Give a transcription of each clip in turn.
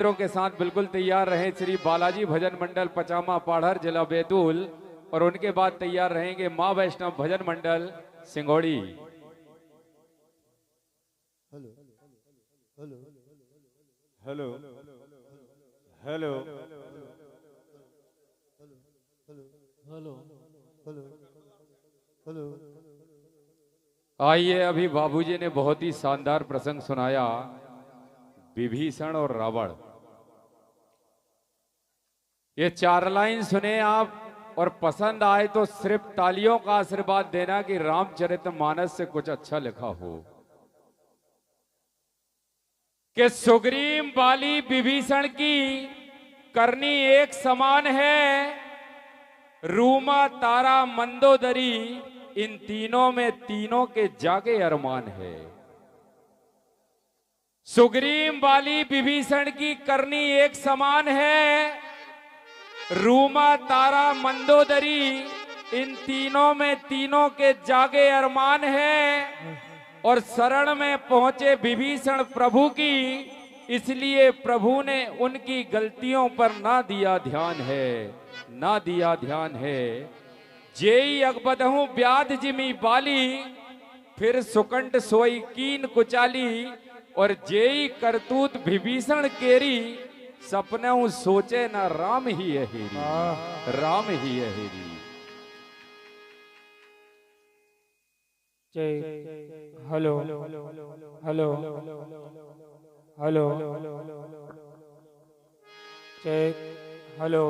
मित्रों के साथ बिल्कुल तैयार रहे श्री बालाजी भजन मंडल पचामा पाढ़र जिला बैतूल और उनके बाद तैयार रहेंगे मां वैष्णव भजन मंडल Singodi. Hello hello hello hello hello hello hello. आइए, अभी बाबूजी ने बहुत ही शानदार प्रसंग सुनाया, विभीषण और रावण। ये 4 लाइन सुने आप और पसंद आए तो सिर्फ तालियों का आशीर्वाद देना कि रामचरितमानस से कुछ अच्छा लिखा हो। कि सुग्रीव बाली विभीषण की करनी एक समान है, रूमा तारा मंदोदरी इन तीनों में तीनों के जागे अरमान है। सुग्रीव बाली विभीषण की करनी एक समान है, रूमा तारा मंदोदरी इन तीनों में तीनों के जागे अरमान है। और शरण में पहुंचे विभीषण प्रभु की, इसलिए प्रभु ने उनकी गलतियों पर ना दिया ध्यान है, ना दिया ध्यान है। जेई अकबदहू ब्याध जिमी बाली, फिर सुकंठ सोई कीन कुचाली। और जेई करतूत विभीषण केरी, सपने सोचे ना राम ही है हेरी, राम ही है हेरी। Hello hello hello check hello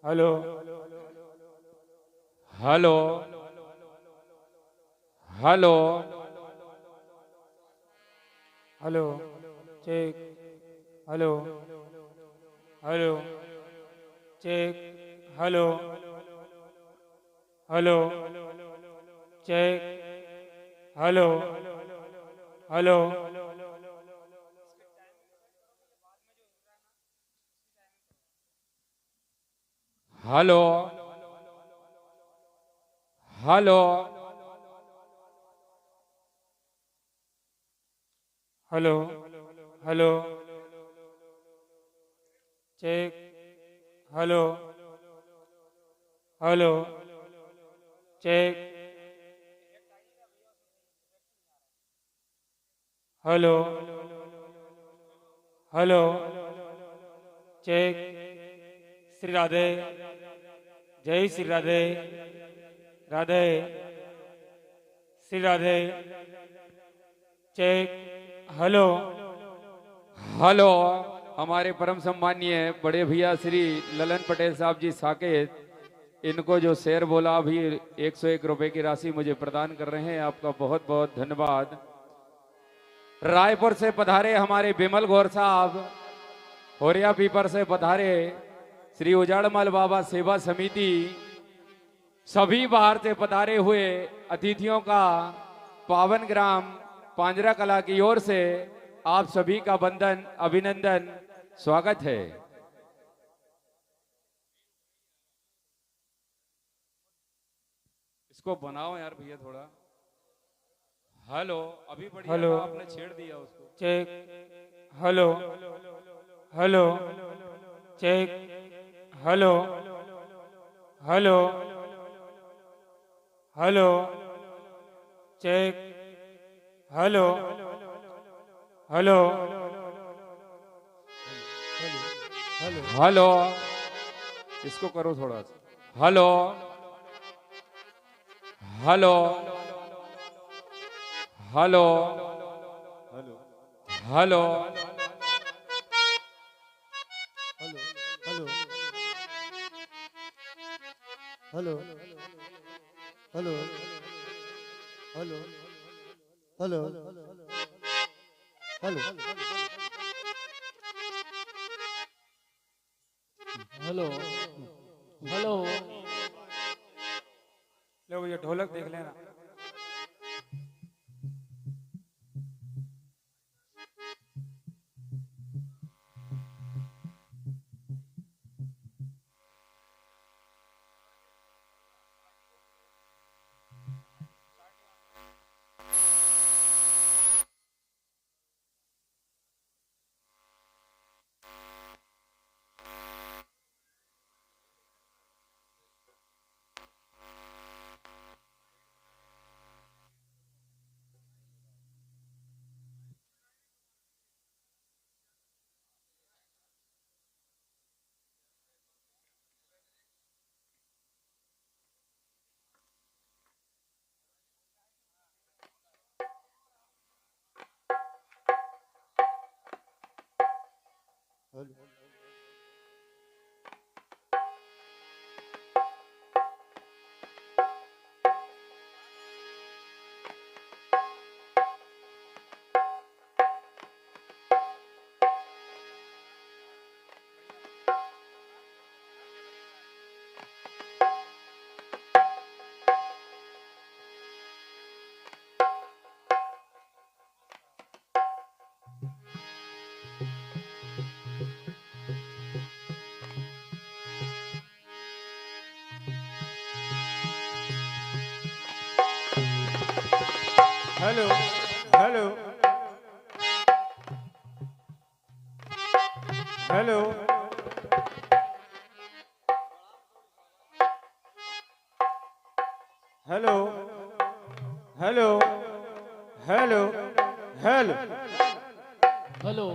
hello hello hello hello check hello hello check hello hello check hello hello hello hello hello hello check hello hello check hello hello check. Shri Radhe, जय Shri Radhe, Radhe Shri Radhe check hello hello. हमारे परम सम्मानीय बड़े भैया श्री ललन पटेल साहब जी साकेत, इनको जो शेर बोला अभी 101 रुपए की राशि मुझे प्रदान कर रहे हैं, आपका बहुत बहुत धन्यवाद। रायपुर से पधारे हमारे बिमल गौर साहब, होरिया पीपर से पधारे श्री उजाड़मल बाबा सेवा समिति, सभी बाहर से पधारे हुए अतिथियों का पावन ग्राम पांजरा कला की ओर से आप सभी का वंदन अभिनंदन स्वागत है। इसको बनाओ यार भैया थोड़ा। हेलो, अभी बढ़िया हेलो था, आपने छेड़ दिया उसको। Check hello hello check hello hello hello check hello hello hello, इसको करो थोड़ा सा। Hello hello hello hello hello hello hello hello hello hello hello. लो भैया ढोलक देख लेना। Hello hello hello hello hello hello hello hello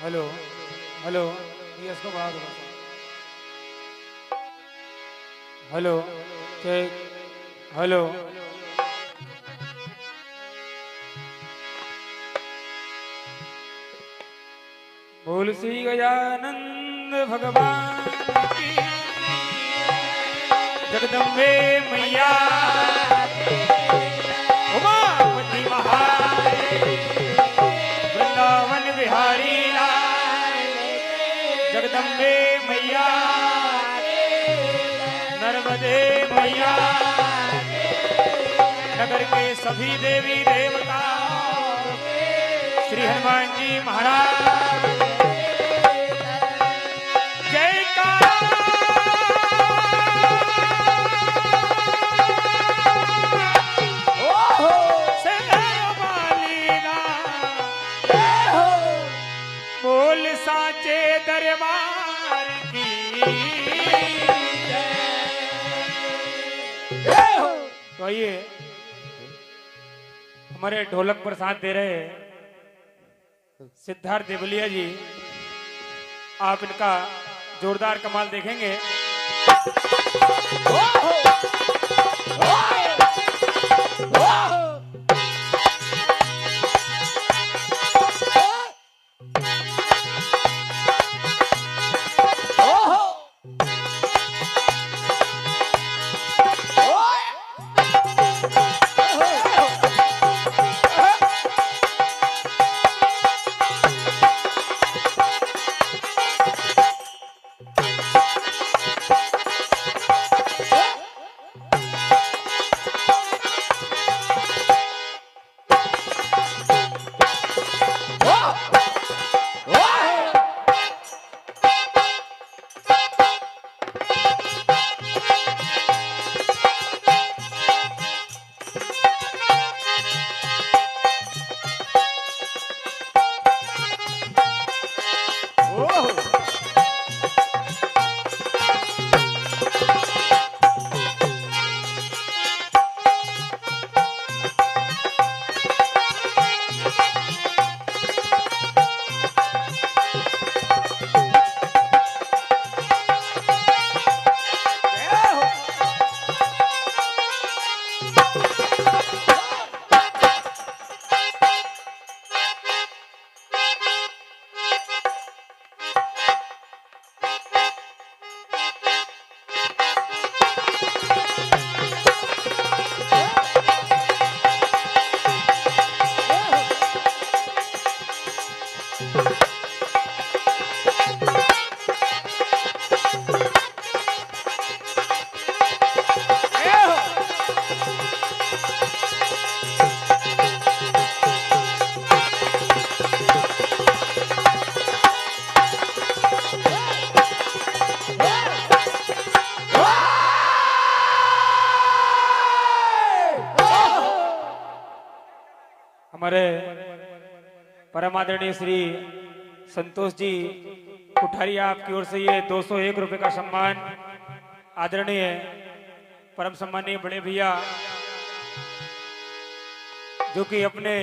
hello hello ये इसको बढ़ा दो। हेलो चेक हेलो बोल श्री गजानंद भगवान की जगदम्बे मैया उमापति महादेव वृंदावन बिहारी जगदम्बे मैया नर्मदे मैया नगर के सभी देवी देवता श्री हनुमान जी महाराज जयकारा बोल साचे दरबार की तो आइए हमारे ढोलक पर साथ दे रहे सिद्धार्थ देवलिया जी, आप इनका जोरदार कमाल देखेंगे। हमारे परम आदरणीय श्री संतोष जी कुठारी आपकी ओर से ये 201 रुपए का सम्मान आदरणीय परम सम्मानीय बड़े भैया जो कि अपने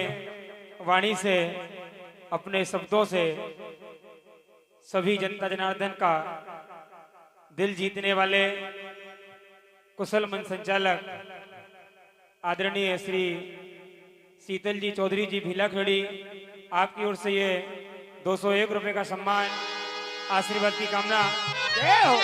वाणी से अपने शब्दों से सभी जनता जनार्दन का दिल जीतने वाले कुशल मंच संचालक आदरणीय श्री शीतल जी चौधरी जी भीलाखड़ी आपकी ओर से ये 201 रुपए का सम्मान आशीर्वाद की कामना। जय हो।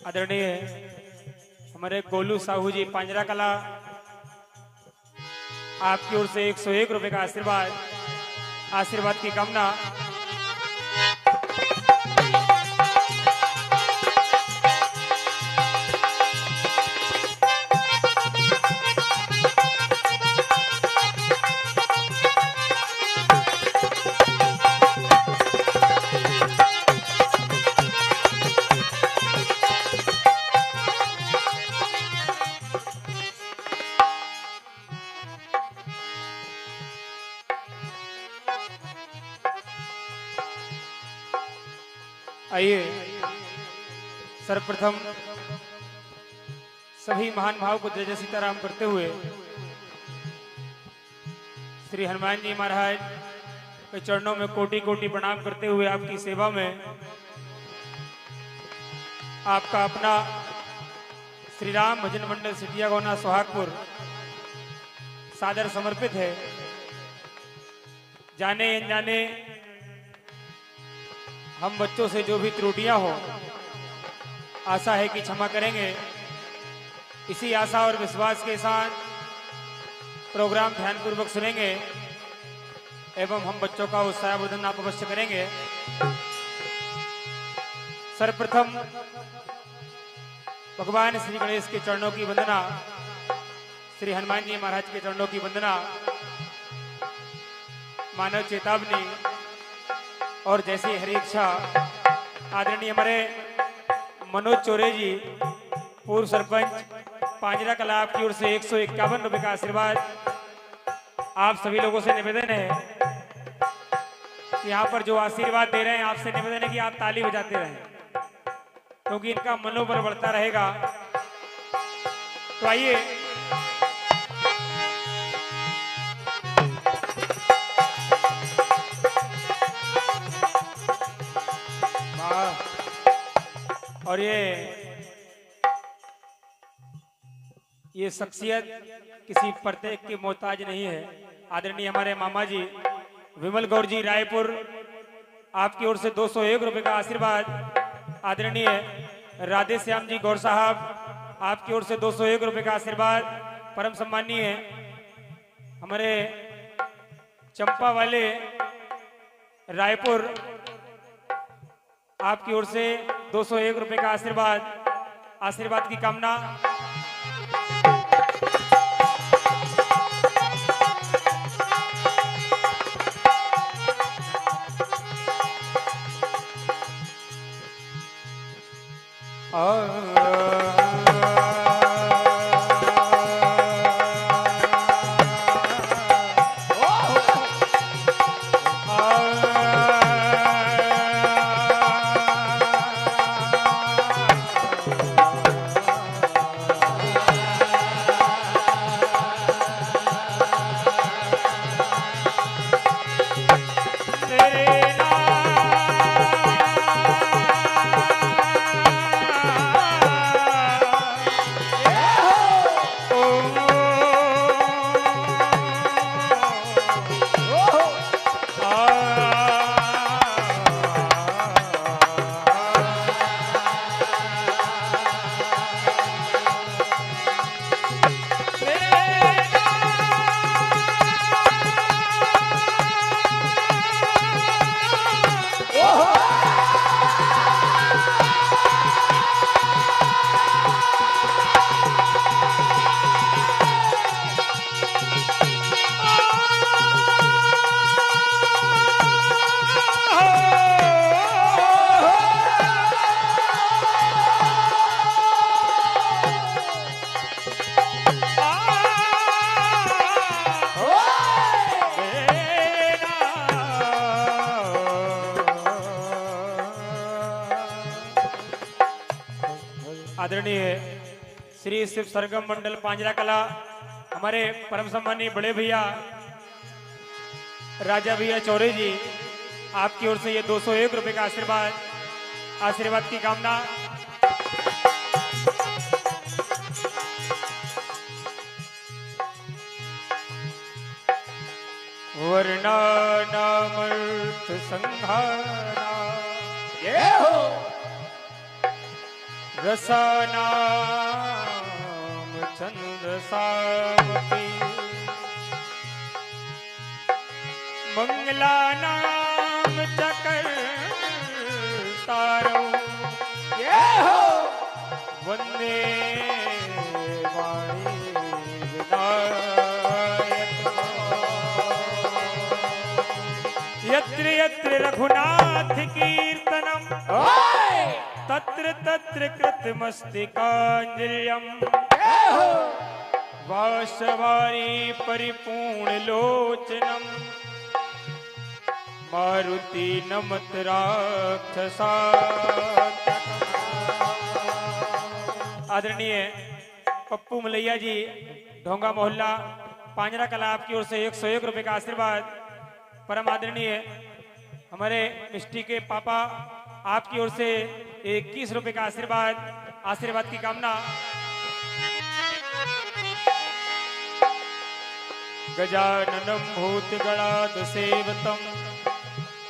आदरणीय हमारे गोलू साहू जी पांजरा कला आपकी ओर से 101 रुपए का आशीर्वाद की कामना। आइए सर्वप्रथम सभी महान भाव को जय जय सीताराम करते हुए श्री हनुमान जी महाराज के चरणों में कोटि कोटि प्रणाम करते हुए आपकी सेवा में आपका अपना श्री राम भजन मंडल सिटिया गोना सुहागपुर सादर समर्पित है। जाने अनजाने हम बच्चों से जो भी त्रुटियां हो आशा है कि क्षमा करेंगे। इसी आशा और विश्वास के साथ प्रोग्राम ध्यानपूर्वक सुनेंगे एवं हम बच्चों का उत्साहवर्धन आप अवश्य करेंगे। सर्वप्रथम भगवान श्री गणेश के चरणों की वंदना, श्री हनुमान जी महाराज के चरणों की वंदना, मानव चेतावनी और जैसी हरी इच्छा आदरणीय हमारे मनोज चोरे जी पूर्व सरपंच पांजरा कला आपकी ओर से 151 रुपए का आशीर्वाद। आप सभी लोगों से निवेदन है कि यहाँ पर जो आशीर्वाद दे रहे हैं आपसे निवेदन है कि आप ताली बजाते रहें क्योंकि इनका मनोबल बढ़ता रहेगा। तो आइए और ये शख्सियत किसी प्रत्येक की मोहताज नहीं है। आदरणीय हमारे मामा जी विमल गौर जी रायपुर आपकी ओर से 201 रुपए का आशीर्वाद। आदरणीय राधे श्याम जी गौर साहब आपकी ओर से 201 रुपए का आशीर्वाद। परम सम्मानीय हमारे चंपा वाले रायपुर आपकी ओर से 201 रुपए का आशीर्वाद की कामना। आदरणीय श्री शिव सरगम मंडल पांजरा कला हमारे परम सम्मानीय बड़े भैया राजा भैया चौरे जी, आपकी ओर से ये 201 रुपए का आशीर्वाद की कामना। वर्णा नामर्थ संहारा ये हो रसनाम चंद सावती मंगला नाम चकर तारो ये हो वंदे वाणी विनायक यत्र यत्र रघुनाथ कीर्तनम तत्र तत्र कृतमस्तिकांजलियम वासवारी परिपूर्ण लोचनम मारुति नमत राक्षसा। आदरणीय पप्पू मलैया जी, ढोंगा मोहल्ला पांजरा कला, आपकी ओर से 101 रुपए का आशीर्वाद। परम आदरणीय हमारे मिष्टी के पापा, आपकी ओर से 21 रुपए का आशीर्वाद की कामना। गजाननम भूतगणाद सेवतम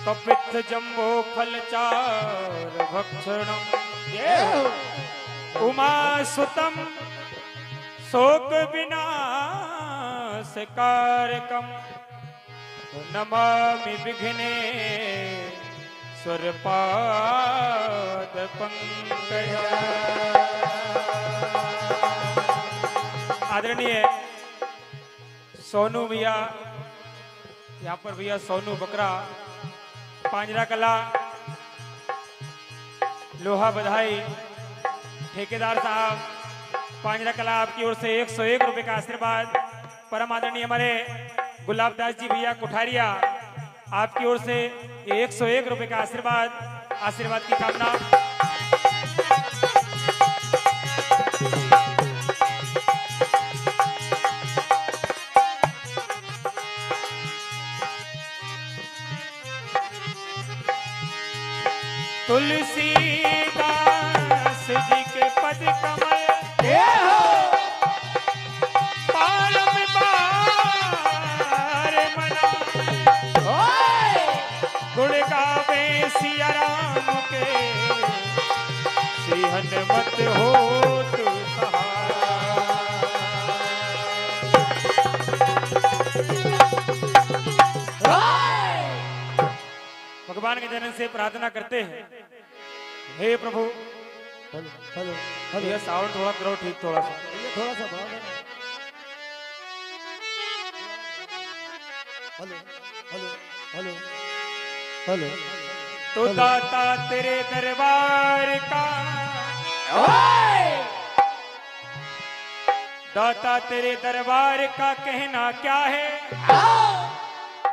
कपित्थ जम्बो फलचार भक्षणम उमा सुतम शोक विनाशकारकम नमामि विघ्ने स्वरपाद पंकज। आदरणीय सोनू भैया, यहाँ पर भैया सोनू बकरा पांजरा कला, लोहा बधाई ठेकेदार साहब पांजरा कला, आपकी ओर से 101 रुपए का आशीर्वाद। परम आदरणीय हमारे गुलाबदास जी भैया कुठारिया, आपकी ओर से 101 रुपए का आशीर्वाद की कामना। तुलसीदास जी के पद कमल पारम बार मना गुण गावे सिया राम के सिहन मत हो तू भगवान के जन्म से प्रार्थना करते हैं, हे प्रभु। हेलो हेलो हेलो ये साउंड थोड़ा करो ठीक, थोड़ा सा थोड़ा सा बढ़ा देना। हेलो हेलो हेलो हेलो तो दाता तेरे दरबार का, दाता तेरे दरबार का कहना क्या है,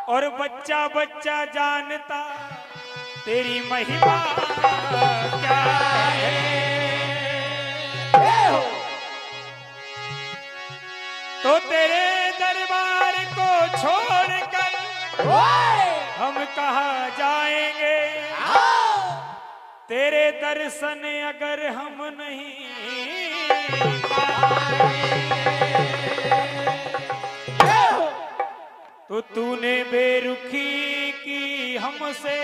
और बच्चा बच्चा जानता तेरी महिमा क्या है। तो तेरे दरबार को छोड़कर हम कहाँ जाएंगे, तेरे दर्शन अगर हम नहीं पाएंगे, तो तूने बेरुखी की हमसे,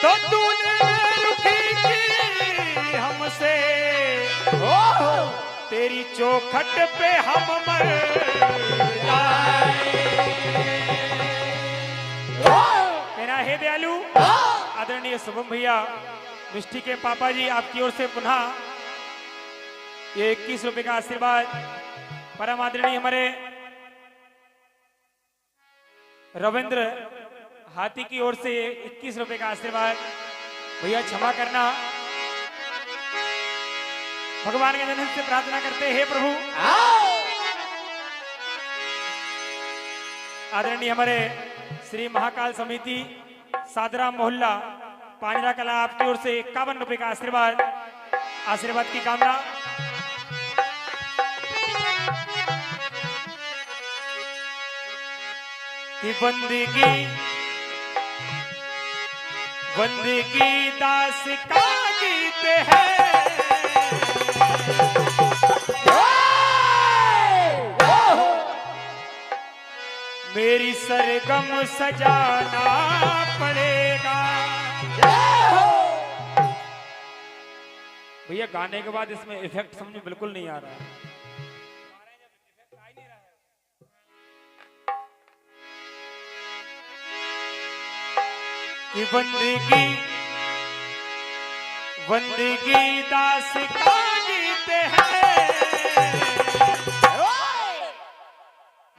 तो तूने बेरुखी की हमसे, तेरी चौखट पे हम मर जाएं। हे दयालु आदरणीय शुभम भैया, मिष्टी के पापा जी, आपकी ओर से पुनः ये 21 रुपए का आशीर्वाद। परम आदरणीय हमारे रविंद्र हाथी की ओर से 21 रुपए का आशीर्वाद। भैया क्षमा करना, भगवान के जन्म से प्रार्थना करते हैं, हे प्रभु। आदरणीय हमारे श्री महाकाल समिति सादरा मोहल्ला पांजरा कला आपकी ओर से 51 रुपए का आशीर्वाद, आशीर्वाद की कामना। कि बंदगी बंदगी दास का गीत है, मेरी सरगम सजाना पड़ेगा। भैया गाने के बाद इसमें इफेक्ट समझ में बिल्कुल नहीं आ रहा है। कि बंदगी बंदगी दास का गीत है,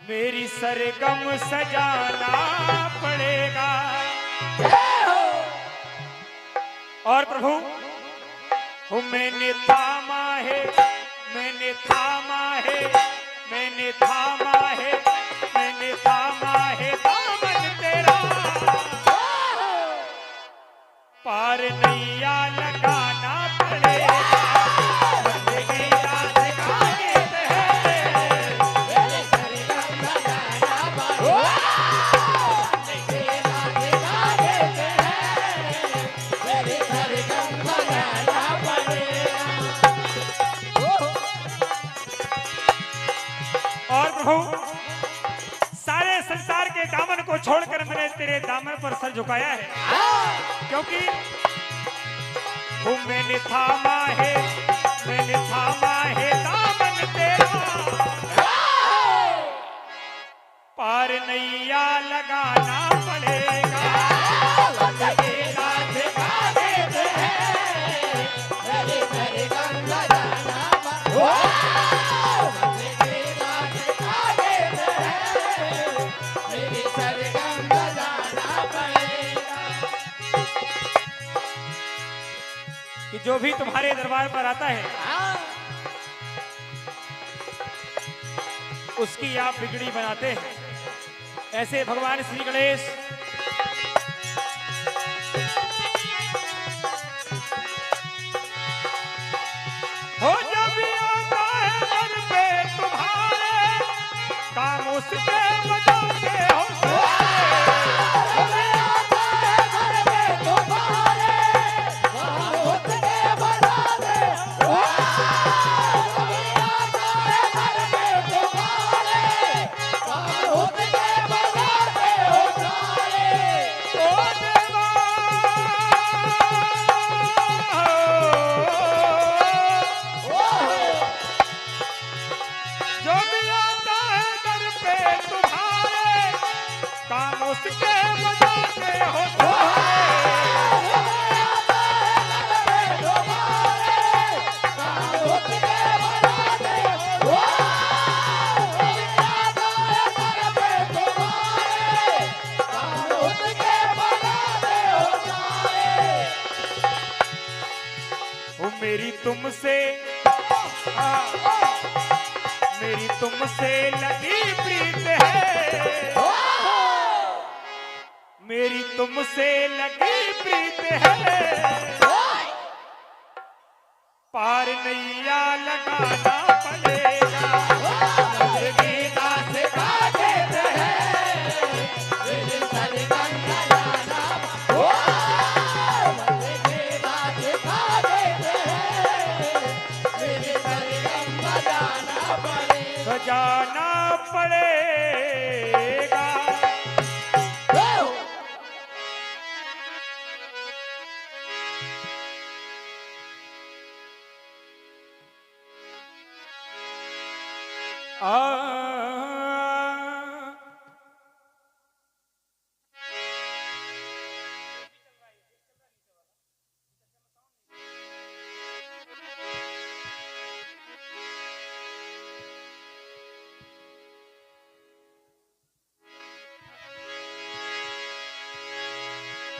मेरी सरगम सजाना पड़ेगा। और प्रभु मैंने थामा है, मैंने थामा है, मैंने थामा है, मैंने थामा है दामन तेरा, पार नैया लगाना पड़ेगा। बंदगी दास का गीत है, मेरी सरगम सजाना पड़ेगा। बंदगी दास का गीत है, मेरी सरगम सजाना पड़ेगा। और प्रभु सारे संसार के दामन को छोड़कर मैंने तेरे दामन पर सर झुकाया है, क्योंकि वो मैंने थामा है, मैंने थामा है दामन तेरा, पार नैया लगाना पड़ेगा। बंदगी दास का गीत है, मेरी सरगम सजाना पड़ेगा। बंदगी दास का गीत है, मेरी सरगम सजाना पड़ेगा। कि जो भी तुम्हारे दरबार पर आता है उसकी आप बिगड़ी बनाते हैं। ऐसे भगवान श्री गणेश हो, जब भी आता है दर पे तुम्हारे, काम उसके बजाते हो उसके बजाते हो वो मेरी तुमसे मेरी तुमसे लगी प्रीत है, मेरी तुमसे लगी प्रीत है, पार नैया लगाना पड़ेगा। बंदगी दास का गीत है, मेरी सरगम सजाना पड़ेगा। बंदगी दास का गीत है, मेरी सरगम सजाना पड़ेगा। सजाना पड़ेगा।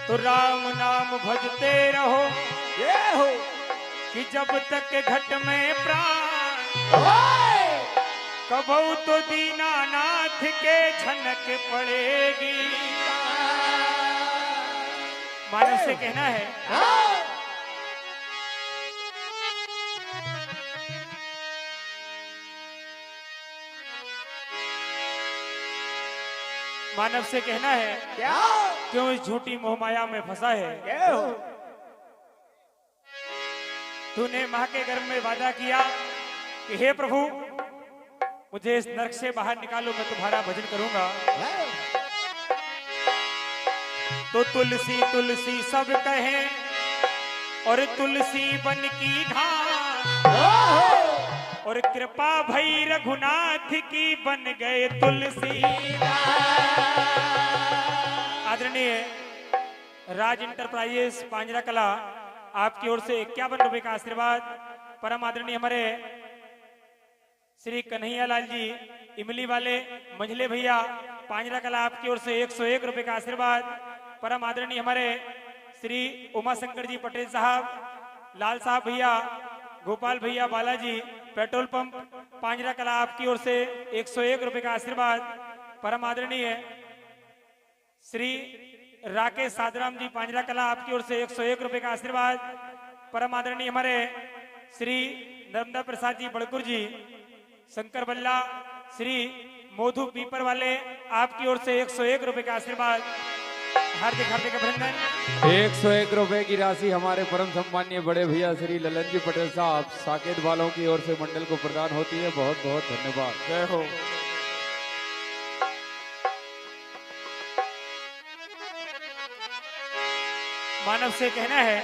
तो राम नाम भजते रहो, ये हो कि जब तक घट में प्राण, कबहू तो दीनानाथ के झनक पड़ेगी। मानव से कहना है मानव से कहना है क्या क्यों इस झूठी मोहमाया में फंसा है। क्या हो तूने मां के गर्भ में वादा किया कि हे प्रभु मुझे इस नरक से बाहर निकालो, मैं तुम्हारा भजन करूंगा। तो तुलसी तुलसी सब कहे और तुलसी बन की घास और कृपा भई रघुनाथ की बन गए तुलसी। आदरणीय राज इंटरप्राइजेस पांजरा कला आपकी ओर से 51 रुपए का आशीर्वाद। परम आदरणीय हमारे श्री कन्हैया लाल जी इमली वाले मंझले भैया पांजरा कला आपकी ओर से 101 रुपए का आशीर्वाद। परम आदरणीय हमारे श्री उमा शंकर जी पटेल साहब, लाल साहब भैया, गोपाल भैया, बालाजी पेट्रोल पंप पांजरा कला आपकी ओर से 101 रुपए का आशीर्वाद। परम आदरणीय श्री राकेश सादराम जी पांजरा कला आपकी ओर से 101 रुपए का आशीर्वाद। परम आदरणीय हमारे श्री नर्मदा प्रसाद जी बड़कुर जी, शंकर बल्ला, श्री मोधु पीपर वाले आपकी ओर से 101 रुपए का आशीर्वाद। हार्दिक हार्दिक अभिनंदन। 101 रुपए की राशि हमारे परम सम्मानीय बड़े भैया श्री ललन जी पटेल साहब साकेत वालों की ओर से मंडल को प्रदान होती है। बहुत बहुत धन्यवाद। जय हो। मानव से कहना है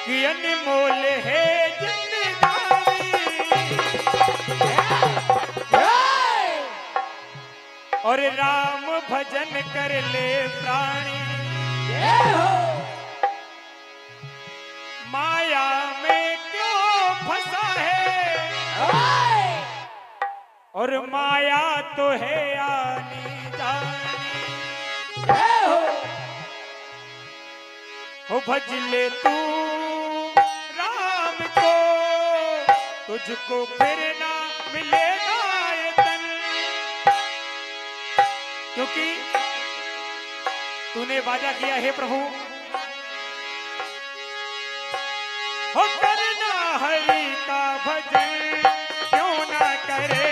कि अनमोल है जिंदगानी और राम भजन कर ले प्राणी। माया में क्यों फंसा है और माया तो है आनी जानी। हो भज ले तू राम को, तुझको फिर ना मिलेगा ये तन, क्योंकि तूने वादा किया है प्रभु हो करना हरि का भजन क्यों ना करे।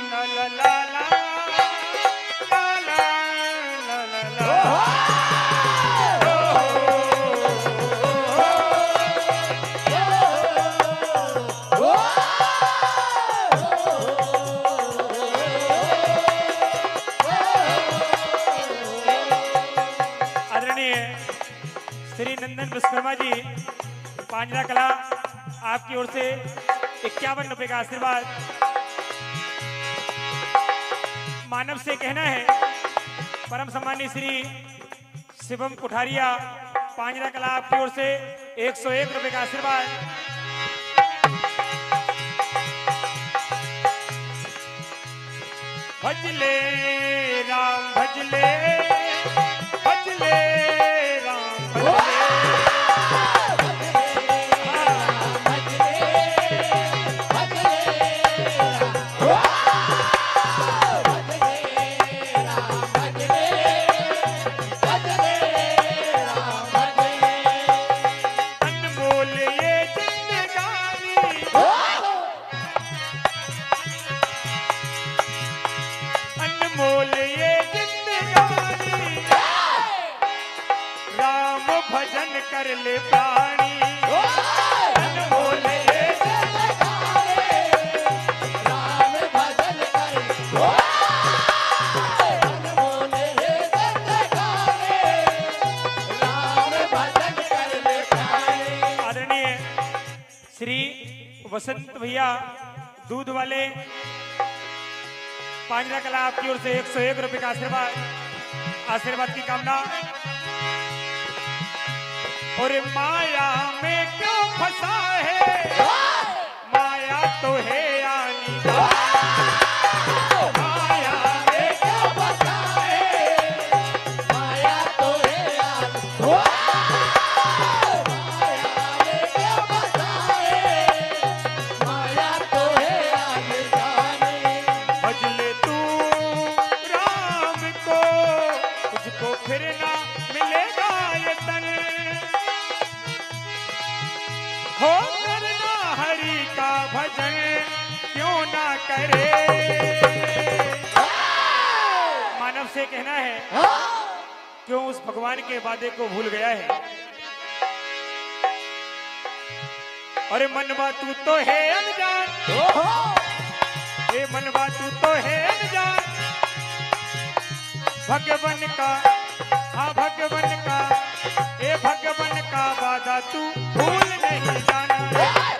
ला ला ला ला ला ला ला ला। आदरणीय श्री नंदन विश्वकर्मा जी पांजरा कला आपकी ओर से 51 रुपए का आशीर्वाद। मानव से कहना है परम सम्मानीय श्री शिवम कुठारिया पांजरा कला आपकी ओर से 101 रुपए का आशीर्वाद। भजले राम भजले भजले राम भजले अनमोल ये जिंदगानी अनमोल ये जिंदगानी राम भजन कर ले प्राणी। अनमोल ये आदरणीय श्री वसंत भैया दूध वाले पांजरा कला आपकी ओर से 101 रुपए का आशीर्वाद। आशीर्वाद की कामना। और माया में क्यों फंसा है, माया तो है आनी माया में क्यों फंसा है, माया तो है आनी करे। मानव से कहना है क्यों उस भगवान के वादे को भूल गया है। अरे मनवा तू तो है अनजान, ये मनवा तू तो है अनजान, भगवान का, हाँ भगवान का, ए भगवान का वादा तू भूल नहीं जाना।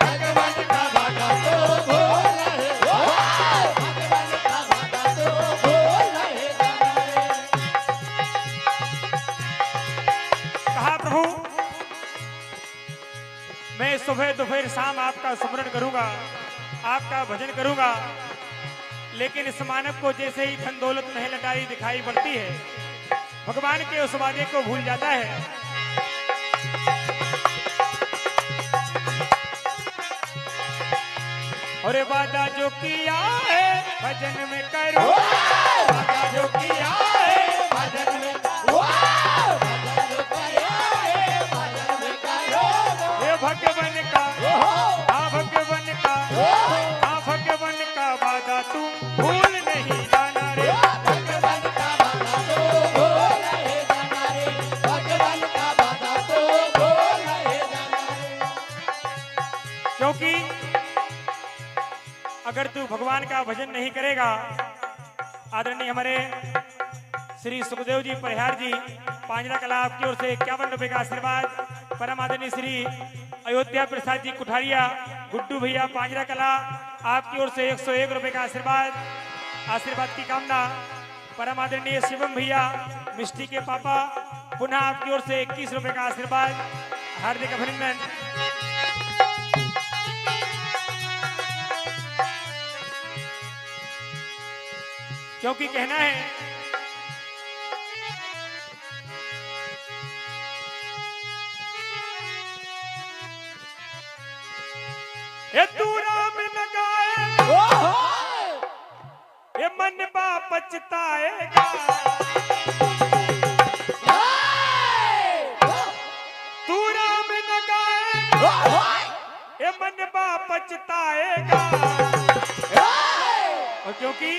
भगवान का वादा तो भूल नहीं, भगवान का वादा तो भूल नहीं जाना। कहा प्रभु मैं सुबह दोपहर शाम आपका स्मरण करूंगा, आपका भजन करूंगा, लेकिन इस मानव को जैसे ही धन दौलत महल अटारी दिखाई पड़ती है, भगवान के उस वादे को भूल जाता है। और वादा जो किया है भजन में करो, वादा जो किया है भजन में करो, वादा जो किया है भजन में करो। ये भगवान का, हाँ भगवान का, हाँ भगवान का वादा तू भूल नहीं जाना रे। भगवान का वादा तो भूल नहीं जाना रे, भगवान का वादा तो भूल नहीं जाना रे। क्योंकि अगर तू भगवान का भजन नहीं करेगा, आदरणीय हमारे श्री सुखदेव जी परिहार जी पांजरा कला आपकी ओर से 51 रुपए का आशीर्वाद, परम आदरणीय श्री अयोध्या प्रसाद जी कुठारिया गुड्डू भैया पांजरा कला आपकी ओर से 101 रुपए का आशीर्वाद, आशीर्वाद की कामना। परम आदरणीय शिवम भैया मिष्टी के पापा पुनः आपकी ओर से 21 रुपए का आशीर्वाद, हार्दिक अभिनंदन। क्योंकि कहना है ये तू राम न गाएगा, ये मन बा पछताएगा। तू राम न गाएगा, ये मन बा पछताएगा। और क्योंकि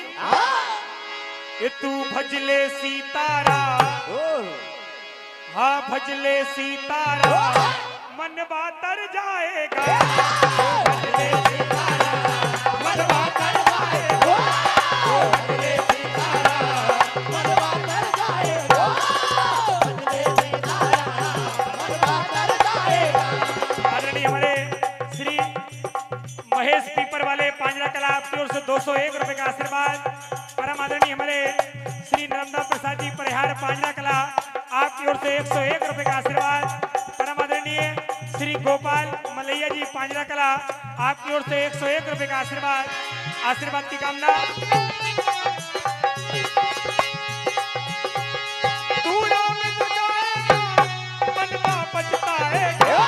ये तू भजले सीतारा, हाँ भजले सीतारा, मनवा तर जाएगा। भजले सीतारा, मनवा तर जाएगा। भजले सीतारा, मनवा तर जाएगा। भजले सीतारा, मनवा तर जाएगा। आदरणीय हमारे श्री महेश पीपर वाले पांजरा कला आपकी ओर से 201 रुपए का आशीर्वाद, परम आदरणीय हमारे श्री नर्मदा प्रसाद जी परिहार पांजरा कला आपकी ओर से 101 रुपए का आशीर्वाद, परम आदरणीय श्री गोपाल मलैया जी पांजरा कला आपकी ओर से 101 रुपए का आशीर्वाद, आशीर्वाद की कामना। तू राम न गाएगा, मनवा पछताएगा।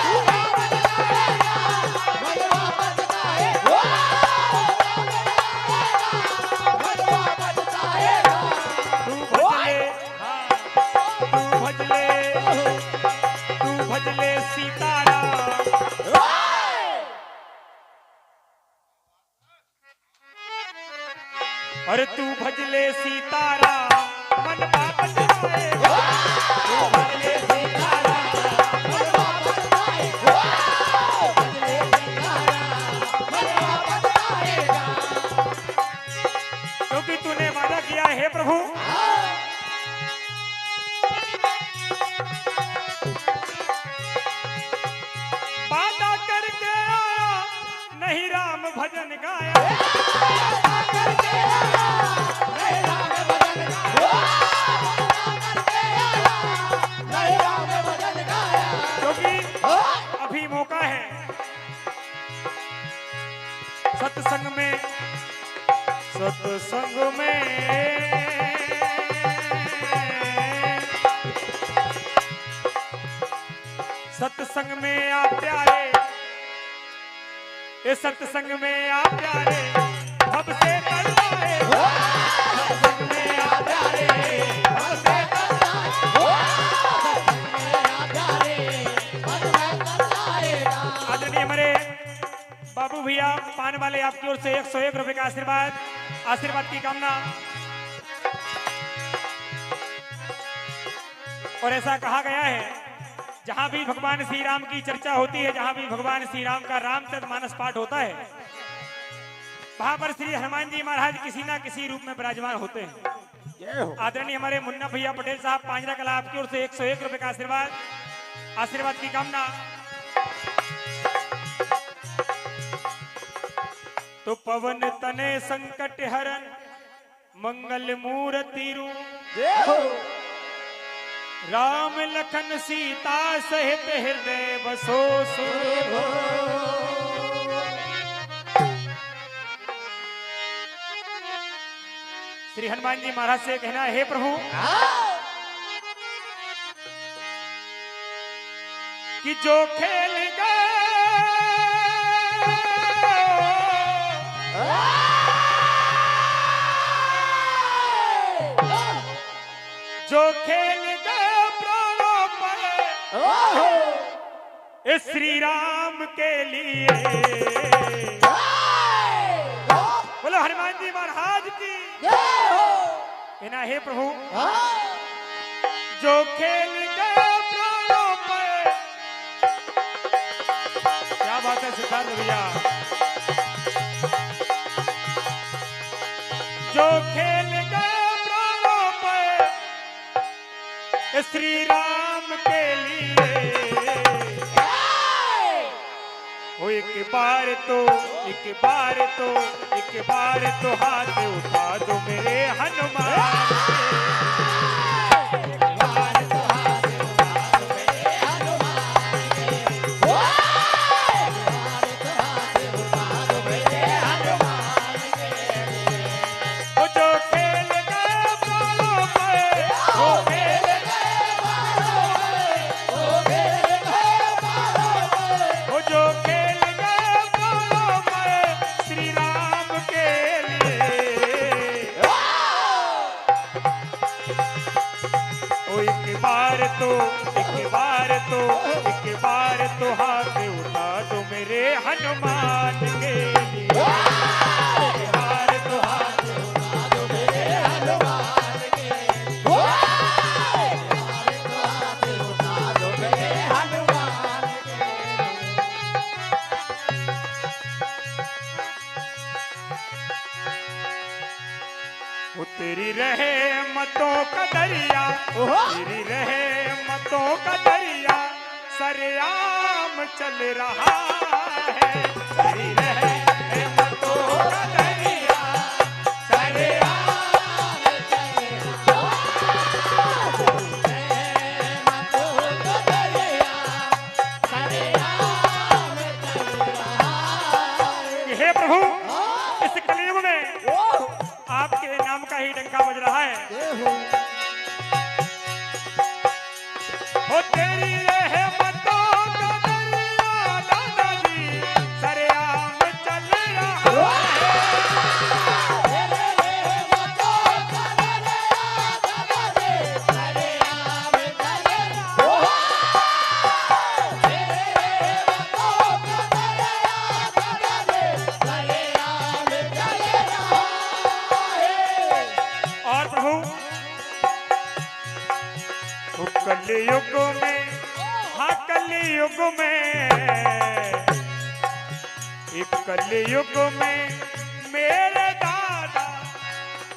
तू राम न गाएगा, मनवा पछताएगा। तू भजले सीतारा, अरे तू भजले सीतारा, मनवा पछताएगा। तू भजले सीतारा, मनवा पछताएगा। भजले सीतारा, मनवा पछताएगा। क्योंकि तूने वादा किया है प्रभु, वादा करके आया नहीं राम भजन गाया। वादा करके आया नहीं राम भजन गाया। वादा करके आया नहीं राम भजन गाया। क्योंकि अभी मौका है सत्संग में, सत्संग में सत्संग में आ प्यारे, ये सत्संग में आ प्यारे, भव से तरवाए। सत्संग में आ प्यारे, भव से तरवाए। सत्संग में आ प्यारे, भव से तरवाए। आदरणीय हमारे बाबू भैया पाने वाले आपकी ओर से 101 रुपए का आशीर्वाद, आशीर्वाद की कामना। और ऐसा कहा गया है, जहां भी भगवान श्री राम की चर्चा होती है, जहां भी भगवान श्री राम का रामचरितमानस पाठ होता है, वहां पर श्री हनुमान जी महाराज किसी ना किसी रूप में विराजमान होते हैं। आदरणीय हमारे मुन्ना भैया पटेल साहब पांजरा कला आपकी ओर से 101 रुपए का आशीर्वाद, आशीर्वाद की कामना। तो पवन तने संकट हरन मंगल मूर्ति रूप, राम लखन सीता सहित हृदय बसो सुर। श्री हनुमान जी महाराज से कहना है, हे प्रभु कि जो खेल गए जो खेल गए प्राणों पर श्री राम के लिए, बोलो हनुमान जी महाराज की कहना, हे प्रभु जो खेल गए प्राणों पर, क्या बात है सिद्धार्थ भैया, जो खेल गए प्राणों पर श्री राम के लिए, वो एक बार तो हाथ उठा दो मेरे हनुमान। एक बार तो हाथ उठा दो मेरे हनुमान के लिए, एक बार तो हाथ उठा दो मेरे हनुमान के लिए, एक बार तो हाथ उठा दो मेरे हनुमान के लिए। वो तेरी रहे मतों का दरिया, तेरी रहे मतों का दरिया सरेआम चल रहा है, तेरी रहे मतों का दरिया सरेआम चल रहा है। हे प्रभु, इस कलयुग में आपके नाम का ही डंका बज रहा है। ओ तेरी रहे मतों का दरिया दादाजी सरेआम चल रहा है, तेरे रहे मतों का दरिया दादाजी सरेआम चल रहा है, तेरे रहे मतों का दरिया दादाजी सरेआम चल रहा है। और प्रभु कलयुग में, हाँ कलयुग में, एक कलयुग में मेरे दादा,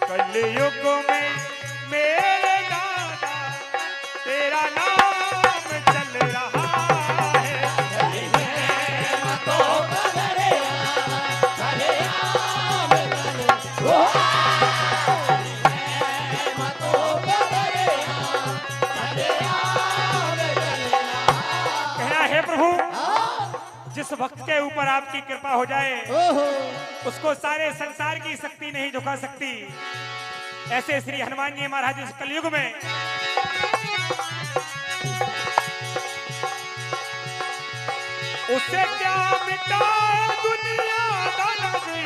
कलयुग में मेरे दादा तेरा नाम चल रहा है, मतों का दरिया सरेआम चल रहा है। जिस भक्त के ऊपर आपकी कृपा हो जाए उसको सारे संसार की शक्ति नहीं झुका सकती। ऐसे श्री हनुमान जी महाराज इस कलयुग में उसे क्या मिटाए दुनिया दादाजी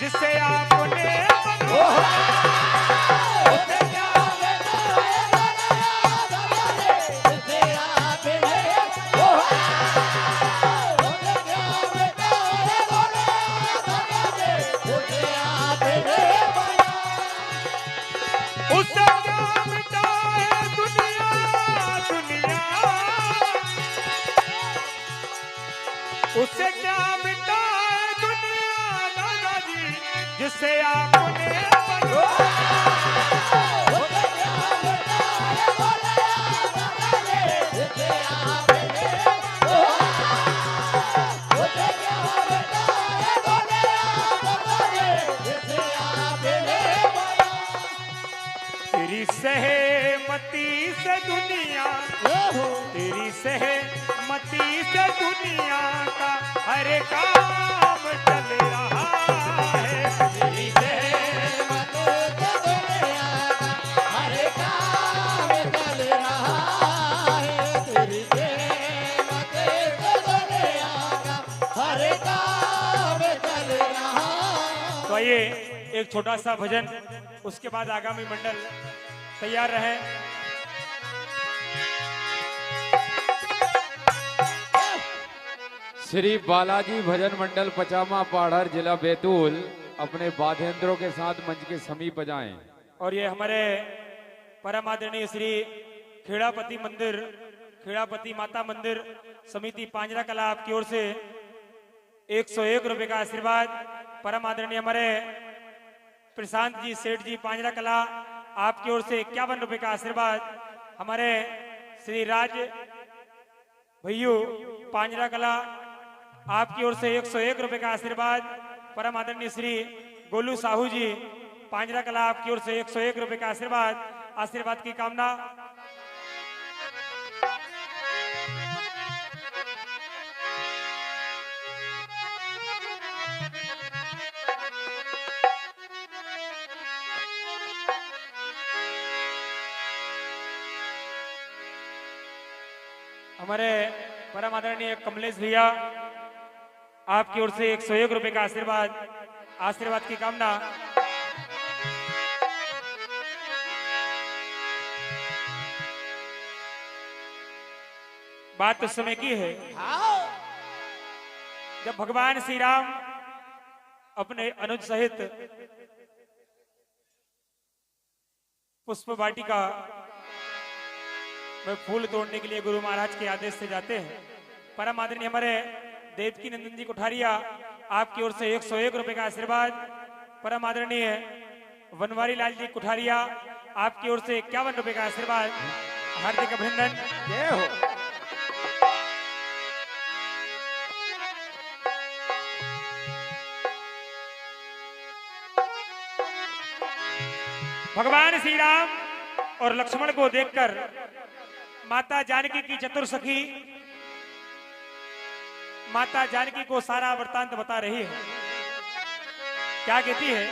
जिसे आपने बनाया, उसे क्या उससे क्या मिटाए दुनिया दादाजी जिससे आपने तेरी सहमति से दुनिया तेरी सहमति से दुनिया का हर काम चल रहा है तेरी सहमति से दुनिया का हर काम चल रहा है तेरी सहमति से दुनिया का हर काम चल रहा है। तो आइए एक छोटा सा भजन, उसके बाद आगामी मंडल तैयार रहे। श्री बालाजी भजन मंडल पचामा पाढ़र जिला बैतूल अपने वाद्ययंत्रों के साथ मंच के समीप जाएं। और ये हमारे परम आदरणीय श्री खेड़ापति मंदिर, खेड़ापति माता मंदिर समिति पांजरा कला आपकी ओर से 101 रुपए का आशीर्वाद। परम आदरणीय हमारे प्रशांत जी सेठ जी पांजरा कला आपकी ओर से 51 रुपए का आशीर्वाद। हमारे श्री राज भैयू पांजरा कला आपकी ओर से 101 रुपए का आशीर्वाद। परम आदरणीय श्री गोलू साहू जी पांजरा कला आपकी ओर से 101 रुपए का आशीर्वाद। आशीर्वाद की कामना। हमारे परम आदरणीय कमलेश भैया आपकी ओर से 101 रुपए का आशीर्वाद। आशीर्वाद की कामना। बात उस समय की है जब भगवान श्री राम अपने अनुज सहित पुष्प वाटिका में फूल तोड़ने के लिए गुरु महाराज के आदेश से जाते हैं। परम आदरणीय हमारे देवकी नंदन जी कुठारिया आपकी ओर से 101 रुपए का आशीर्वाद। परम आदरणीय वनवारी लाल जी कुठारिया आपकी ओर से 51 रुपए का आशीर्वाद। हार्दिक अभिनंदन। जय हो। भगवान श्री राम और लक्ष्मण को देखकर माता जानकी की चतुर सखी माता जानकी को सारा वृतांत बता रही है। क्या कहती है?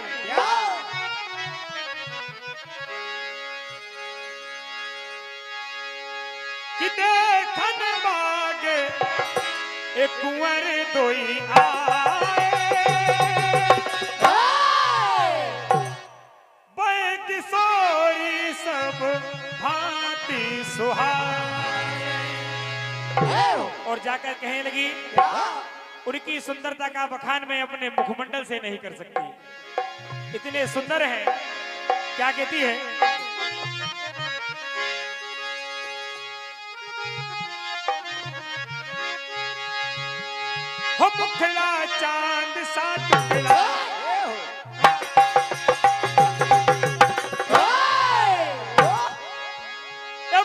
कि देखन बागे एक कुंवर दोई आए किशोरी सब भांति सुहाए। और जाकर कहने लगी उनकी सुंदरता का बखान मैं अपने मुखमंडल से नहीं कर सकती, इतने सुंदर है। क्या कहती है? हो मुखड़ा चांद सा टुकड़ा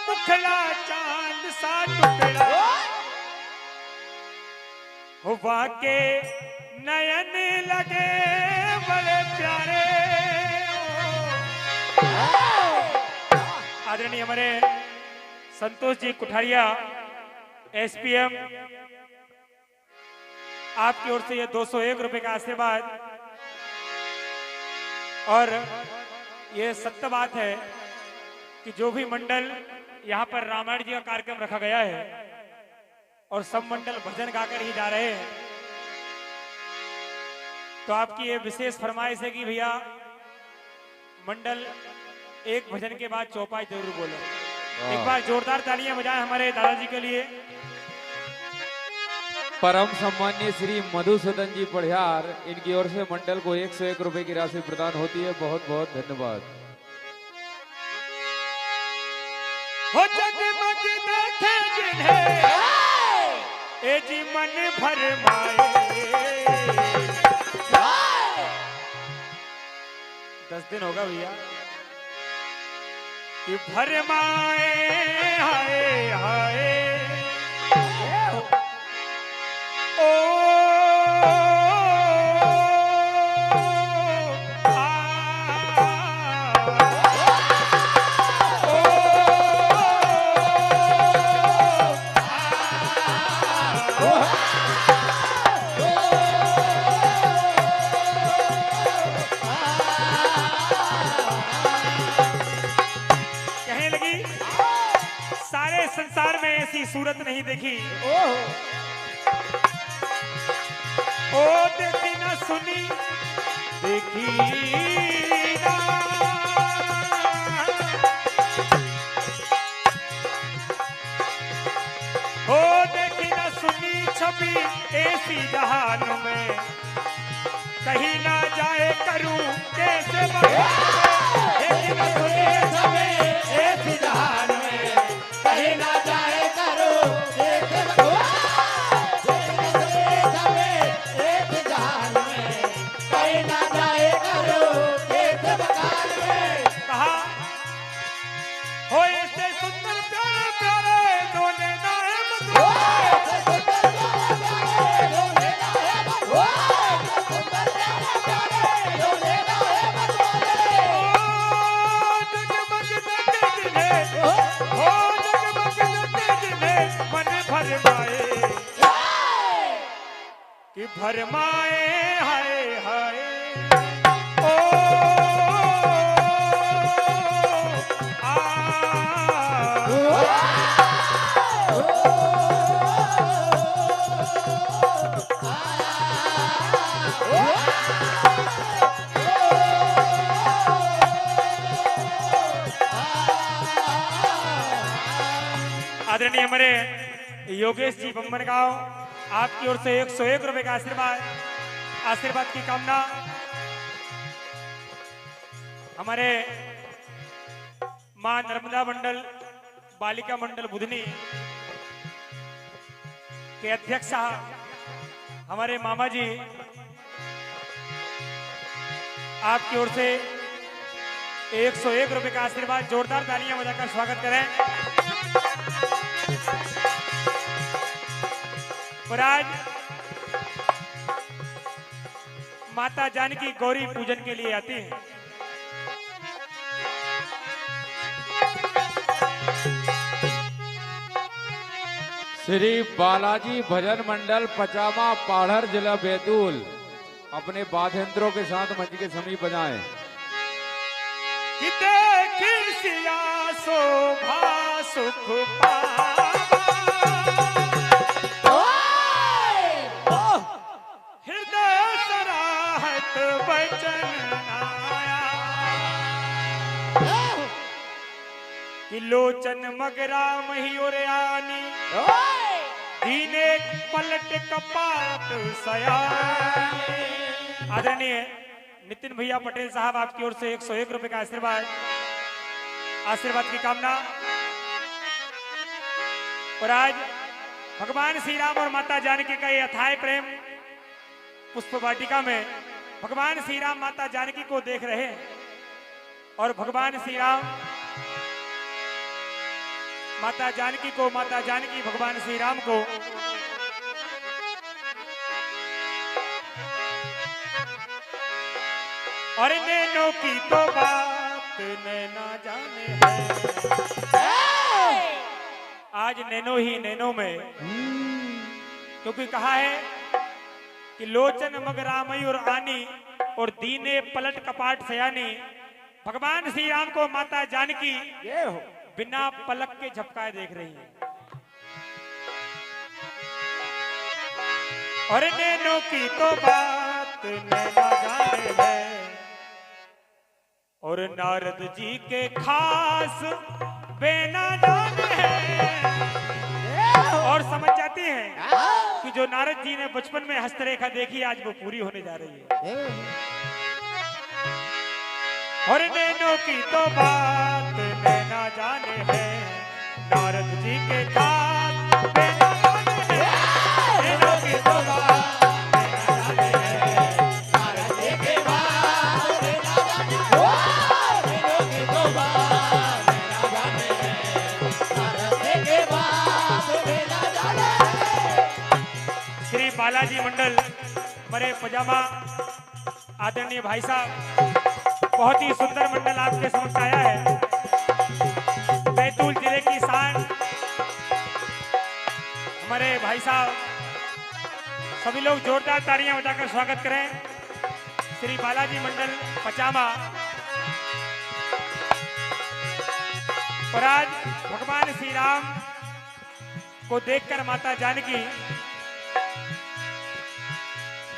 मुखड़ा चांद सा टुकड़ा हुआ के नयन लगे बड़े प्यारे। आदरणीय हमारे संतोष जी कुठारिया एसपीएम आपकी ओर से ये 201 रुपए का आशीर्वाद। और ये सत्य बात है कि जो भी मंडल यहाँ पर रामायण जी का कार्यक्रम रखा गया है और सब मंडल भजन गाकर ही जा रहे हैं, तो आपकी ये विशेष फरमाइश है कि भैया मंडल एक भजन के बाद चौपाई जरूर बोले। एक बार जोरदार तालियां बजाएं हमारे दादाजी के लिए। परम सम्मान्य श्री मधुसूदन जी पढ़ियार, इनकी ओर से मंडल को 101 रुपए की राशि प्रदान होती है। बहुत बहुत धन्यवाद। हो जगमग देखे जिन्हें ए जी मन भर माए 10 दिन होगा भैया कि भर माए हाय हाय ओ संसार में ऐसी सूरत नहीं देखी ओ देखी ना सुनी देखी ना ओ देखी ना सुनी छवि ऐसी जहान में कहीं ना जाए करूं कैसे देखी ना सुनी छवि ऐसी जहान में कहीं ना जाए करो एक जहान में कहीं ना जाए करो एक बगान में कहा हो ऐसे सुंदर प्यारे प्यारे दोने ना है कि भरमाए हाय हाय ओ आदरणीय हमारे योगेश जी बम्बन गांव आपकी ओर से 101 रुपए का आशीर्वाद की कामना हमारे मां नर्मदा मंडल बालिका मंडल बुधनी के अध्यक्ष हमारे मामा जी आपकी ओर से 101 रुपए का आशीर्वाद जोरदार तालियां बजाकर स्वागत करें। और आज माता जानकी गौरी पूजन के लिए आती हैं। श्री बालाजी भजन मंडल पचामा पाढ़र जिला बैतूल अपने वाद्ययंत्रों के साथ मंच के समीप बजाएं। सिया शोभा सुख हृदय सराहत बचन आया कि लोचन मगरा मही और आनी दीने पलट कपाट सया। आदरणीय नितिन भैया पटेल साहब आपकी ओर से 101 रुपए का आशीर्वाद की कामना। और आज भगवान श्री राम और माता जानकी का ये अथाह प्रेम पुष्प वाटिका में भगवान श्री राम माता जानकी को देख रहे हैं और भगवान श्री राम माता जानकी को, माता जानकी भगवान श्री राम को और नैनो की तो बात नैना जाने है। आज नैनो ही नैनो में, क्योंकि कहा है कि लोचन मगरामई और आनी और दीने पलट कपाट सयानी। भगवान श्री राम को माता जानकी बिना पलक के झपकाए देख रही है। और नैनो की तो बात नैना जाने है और नारद जी के खास बेना जाने है। और समझ जाती हैं कि जो नारद जी ने बचपन में हस्तरेखा देखी आज वो पूरी होने जा रही है। और नैनो की तो बात नैना जाने है, नारद जी के खास बेना जाने है। बालाजी मंडल हमारे पजामा आदरणीय भाई साहब, बहुत ही सुंदर मंडल आपके समक्ष आया है। बैतूल जिले की शान हमारे भाई साहब, सभी लोग जोरदार तालियां बजाकर स्वागत करें श्री बालाजी मंडल पचामा। और आज भगवान श्री राम को देखकर माता जानकी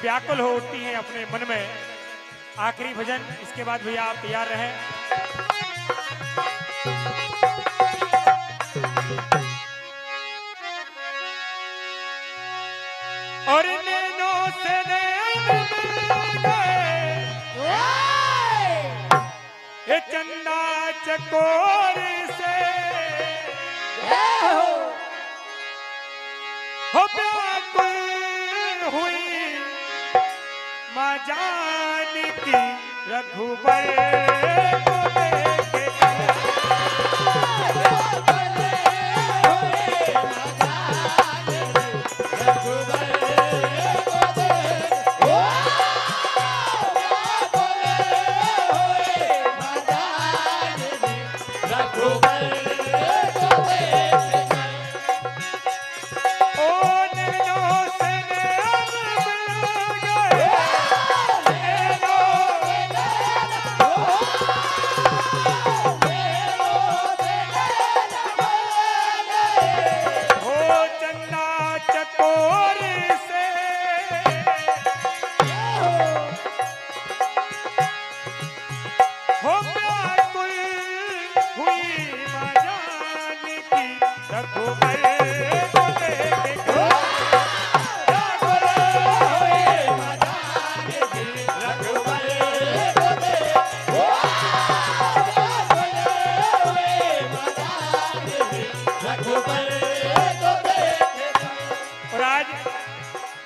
व्याकुल हो उठती हैं अपने मन में। आखिरी भजन, इसके बाद भैया आप तैयार रहें। और नैनों से नैन मिल गए, ये चंदा चकोर से हो व्याकुल हुई माँ जानकी रघुबर को देखे।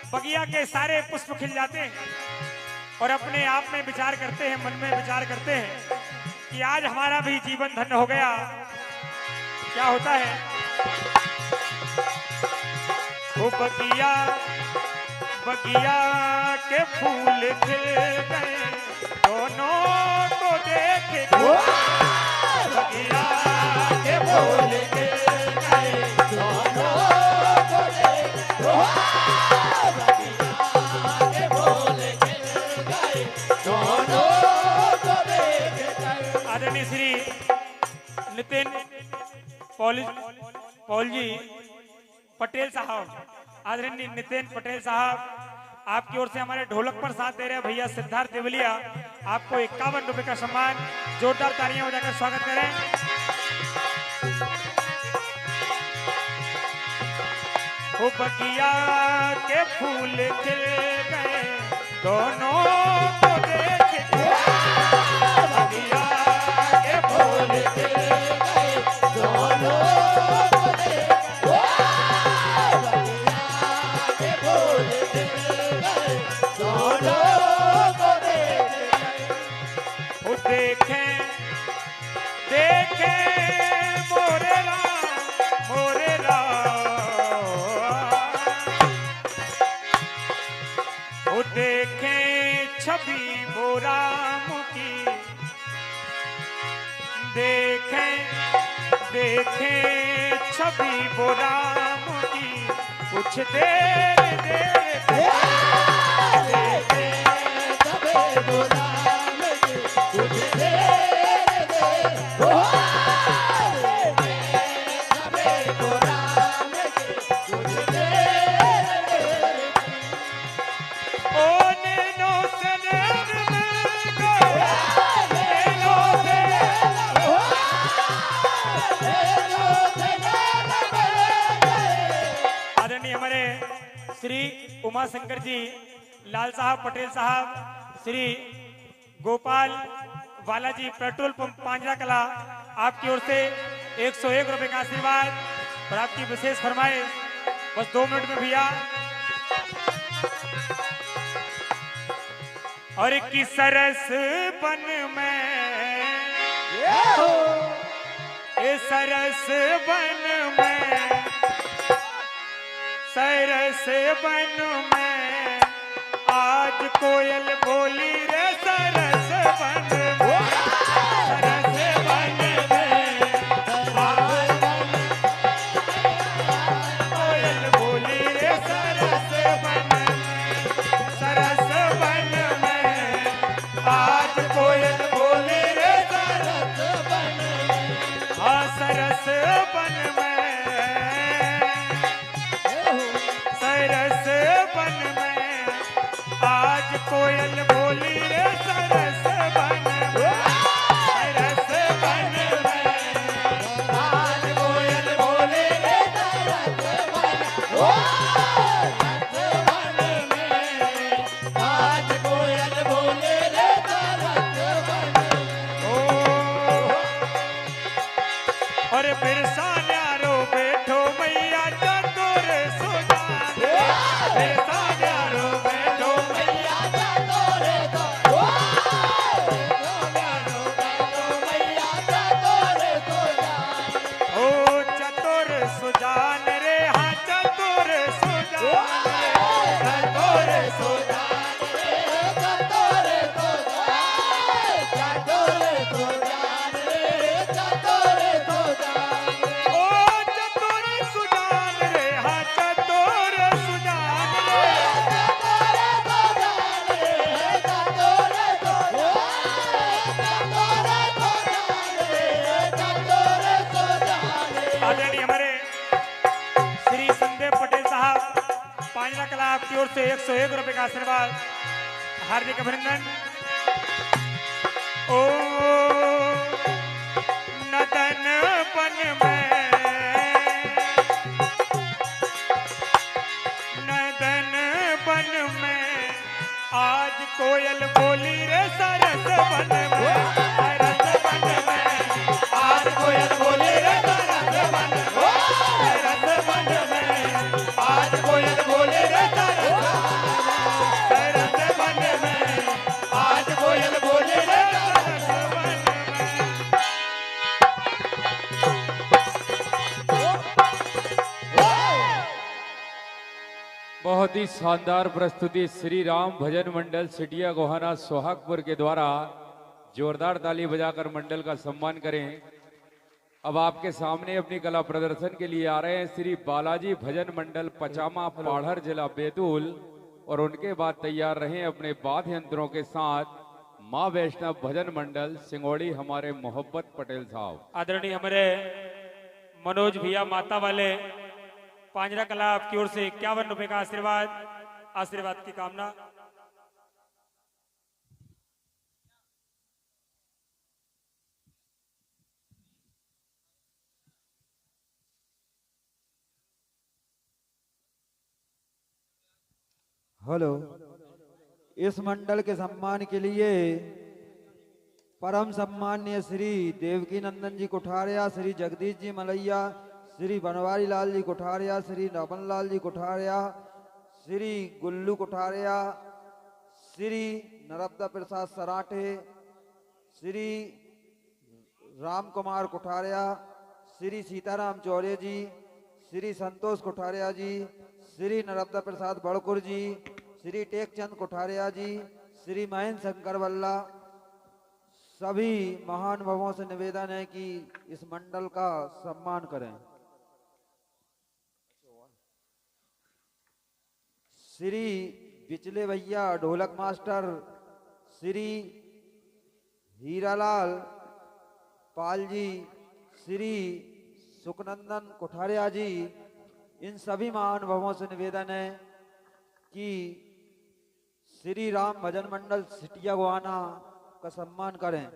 बगिया के सारे पुष्प खिल जाते हैं और अपने आप में विचार करते हैं, मन में विचार करते हैं कि आज हमारा भी जीवन धन्य हो गया। क्या होता है, वो बगिया बगिया के फूल खिल गए, दोनों को देखे बगिया के फूल खिल गए, दोनों को देखे आदरणीय श्री नितिन पॉल जी पटेल साहब, आदरणीय नितिन पटेल साहब, आपकी ओर से हमारे ढोलक पर साथ दे रहे हैं भैया सिद्धार्थ देवलिया, आपको 51 रुपए का सम्मान। जोरदार तालियां बजाकर स्वागत करें। वो बगिया के फूल खिल गए, दोनों को देखे बगिया के फूल खिल गए, दोनों को देखे बगिया के फूल खिल गए, दोनों को देखे। वो देखे देखे मोरे राम मोरे राम, वो देखे छवि मोरा मुखी, देखे देखे छवि मोरा मुखी, कुछ देर देर देखे छवि मोरा मुखी, कुछ देर देर छवि मोरा मुखी, कुछ देर देर। ओ नैनो से नैन मिल गए, नैनो से आदरणीय हमारे श्री उमा शंकर जी, लाल साहब पटेल साहब, श्री गोपाल बालाजी पेट्रोल पंप पांजरा कला, आपकी ओर से 101 रुपए का आशीर्वाद और आपकी विशेष फरमाइश। बस 2 मिनट में भैया। और की सरस बन में, ये सरस बन में, सरस बन में आज कोयल बोली रे सरस बन में, सरस बन में कोयल बोली रे सरस बन में, सरस बन में आज कोयल बोली रे सरस बन में, हाँ सरस बन में, सरस बन में आज कोयल बोली रे सरस बन में, सरस बन में आज कोयल बोली रे सरस बन में, आज कोयल बोली रे सरस बन ओ और बिरसा न्यारो बैठो मैया चतुर सुजान, बिरसा न्यारो बैठो मैया चतुर ओ चतुर सुजान रे, हाँ चतुर सुजान रे, चतुर सुजान रे, चतुर सुजान रे, चतुर सुजान ओ चतुर सुजान रे, हाँ चतुर सुजान रे। आदरणीय हमारे श्री संदीप पटेल साहब पांजरा क्लब की ओर से 101 रुपए का आशीर्वाद, हार्दिक अभिनंदन। ओ नदन बन में, नदन बन में आज कोयल बोली रे सरस बन में, सरस बन में आज कोयल बोली रे सरस बन में, सरस बन में आज कोयल बोली रे सरस बन में, आज कोयल बोली रे सरस बन में। बहुत ही शानदार प्रस्तुति श्री राम भजन मंडल सिटिया गोहाना सोहागपुर के द्वारा। जोरदार ताली बजाकर मंडल का सम्मान करें। अब आपके सामने अपनी कला प्रदर्शन के लिए आ रहे हैं श्री बालाजी भजन मंडल पचामा पाढ़र जिला बैतूल, और उनके बाद तैयार रहें अपने वाद्य यंत्रों के साथ माँ वैष्णव भजन मंडल सिंगोड़ी हमारे मोहब्बत पटेल साहब। आदरणीय हमारे मनोज भैया माता वाले पांजरा क्लब की ओर से 51 रुपए का आशीर्वाद, आशीर्वाद की कामना। हेलो, इस मंडल के सम्मान के लिए परम सम्मान्य श्री देवकी नंदन जी कोठारिया, श्री जगदीश जी मलैया, श्री बनवारी लाल जी कोठारिया, श्री नवल लाल जी कोठारिया, श्री गुल्लू कोठारिया, श्री नर्मदा प्रसाद सराठे, श्री राम कुमार कोठारिया, श्री सीताराम चौरे जी, श्री संतोष कोठारिया जी, श्री नर्मदा प्रसाद बड़कुर जी, श्री टेकचंद कोठारिया जी, श्री महेंद्र शंकर वल्ला, सभी महानुभावों से निवेदन है कि इस मंडल का सम्मान करें। श्री बिचले भैया ढोलक मास्टर, श्री हीरालाल पाल जी, श्री सुखनंदन कोठारिया जी, इन सभी महानुभावों से निवेदन है कि श्री राम भजन मंडल सिटिया गोहाना का सम्मान करें।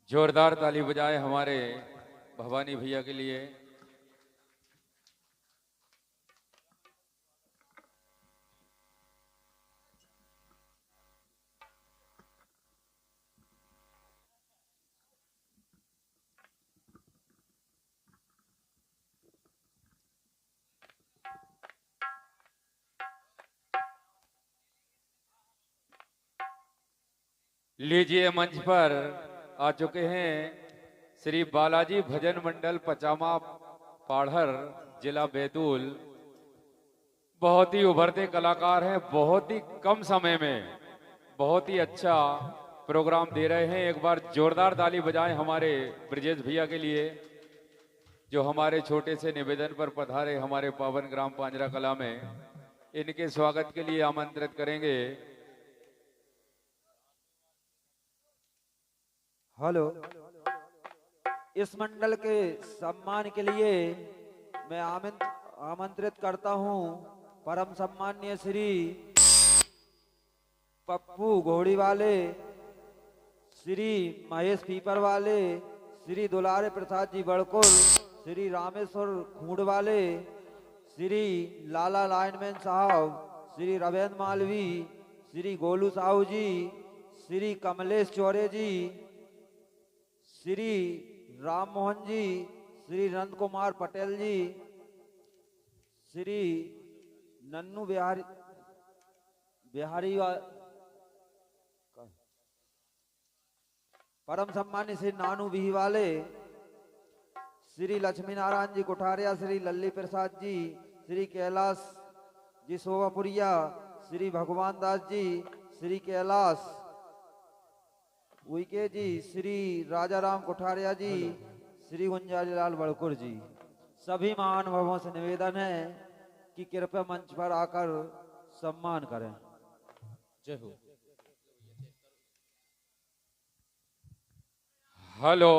जोरदार ताली बजाए हमारे भवानी भैया के लिए। लीजिए मंच पर आ चुके हैं श्री बालाजी भजन मंडल पचामा पाढ़र जिला बैतूल। बहुत ही उभरते कलाकार हैं, बहुत ही कम समय में बहुत ही अच्छा प्रोग्राम दे रहे हैं। एक बार जोरदार ताली बजाएं हमारे ब्रजेश भैया के लिए, जो हमारे छोटे से निवेदन पर पधारे हमारे पावन ग्राम पांजरा कला में। इनके स्वागत के लिए आमंत्रित करेंगे। हेलो, इस मंडल के सम्मान के लिए मैं आमंत्रित करता हूं परम सम्माननीय श्री पप्पू घोड़ी वाले, श्री महेश पीपर वाले, श्री दुलारे प्रसाद जी बड़कुल, श्री रामेश्वर खूंड वाले, श्री लाला लाइनमैन साहब, श्री रवेंद्र मालवी, श्री गोलू साहू जी, श्री कमलेश चौरे जी, श्री राम मोहन जी, श्री नंद कुमार पटेल जी, श्री नन्नू बिहारी परम सम्मानी श्री नानू बिही वाले, श्री लक्ष्मी नारायण जी कुठारिया, श्री लल्ली प्रसाद जी, श्री कैलाश जी सोवापुरिया, श्री भगवान दास जी, श्री कैलाश उइके जी, श्री राजा राम कुठारिया जी, श्री गुंजारी लाल बड़कुर जी। सभी महानुभावों से निवेदन है कि कृपया मंच पर आकर सम्मान करें। जय हो। Hello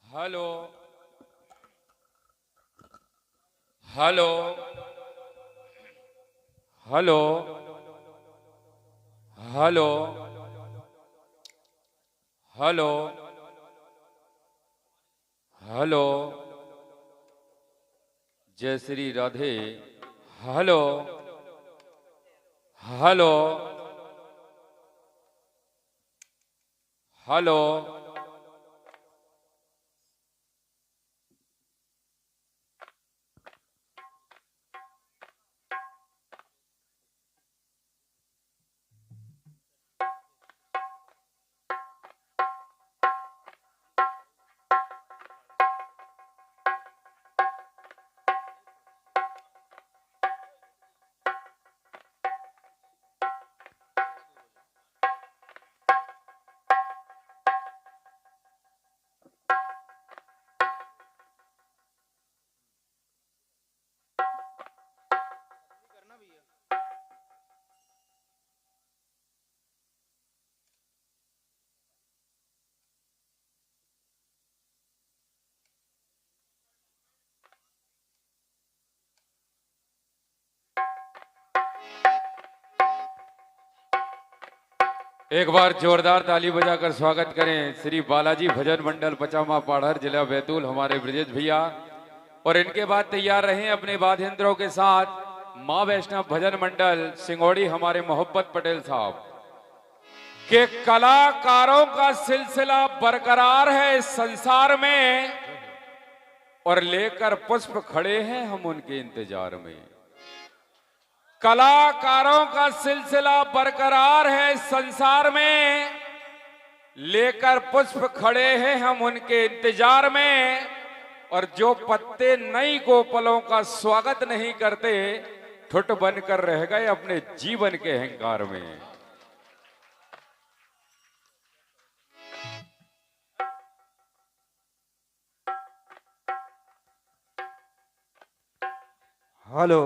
hello hello hello hello hello hello, जय Shri Radhe. Hello hello hello, एक बार जोरदार ताली बजाकर स्वागत करें श्री बालाजी भजन मंडल पचामा पाढ़र जिला बैतूल हमारे ब्रजेश भैया। और इनके बाद तैयार रहें अपने वाद्ययंत्रों के साथ माँ वैष्णव भजन मंडल सिंगोड़ी हमारे मोहब्बत पटेल साहब के। कलाकारों का सिलसिला बरकरार है इस संसार में और लेकर पुष्प खड़े हैं हम उनके इंतजार में। कलाकारों का सिलसिला बरकरार है इस संसार में, लेकर पुष्प खड़े हैं हम उनके इंतजार में। और जो पत्ते नई गोपलों का स्वागत नहीं करते, ठुट बनकर रह गए अपने जीवन के अहंकार में। हेलो,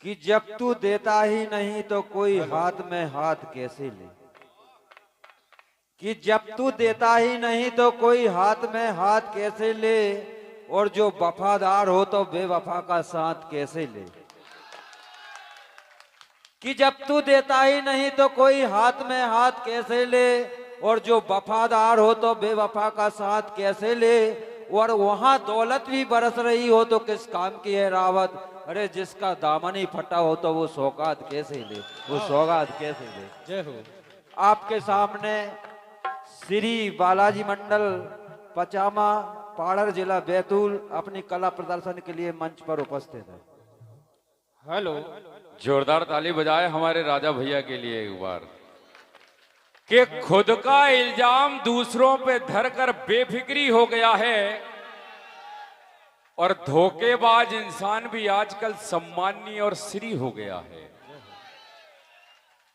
कि जब तू देता ही नहीं तो कोई हाथ में हाथ कैसे ले, कि जब तू देता ही नहीं तो कोई हाथ में हाथ कैसे ले, और जो वफादार हो तो बेवफा का साथ कैसे ले। कि जब तू देता ही नहीं तो कोई हाथ में हाथ कैसे ले, और जो वफादार हो तो बेवफा का साथ कैसे ले। और वहां दौलत भी बरस रही हो तो किस काम की है रावत, अरे जिसका दामन ही फटा हो तो वो सौगात कैसे ले, वो सौगात कैसे ले। जय हो। आपके सामने श्री बालाजी मंडल पचामा पाढ़र जिला बैतूल अपनी कला प्रदर्शन के लिए मंच पर उपस्थित है। हेलो। जोरदार ताली बजाए हमारे राजा भैया के लिए एक बार। कि खुद का इल्जाम दूसरों पे धरकर बेफिक्री हो गया है और धोखेबाज इंसान भी आजकल सम्माननीय और श्री हो गया है।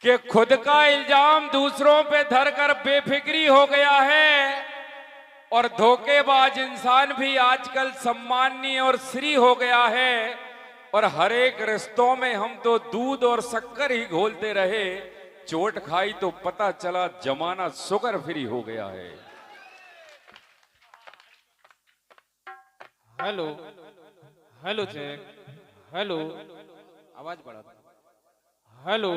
कि खुद का इल्जाम दूसरों पे धरकर बेफिक्री हो गया है और धोखेबाज इंसान भी आजकल सम्माननीय और श्री हो गया है। और हर एक रिश्तों में हम तो दूध और शक्कर ही घोलते रहे, चोट खाई तो पता चला जमाना शुगर फ्री हो गया है। हेलो। Hello check. हेलो। आवाज बढ़ा। हेलो।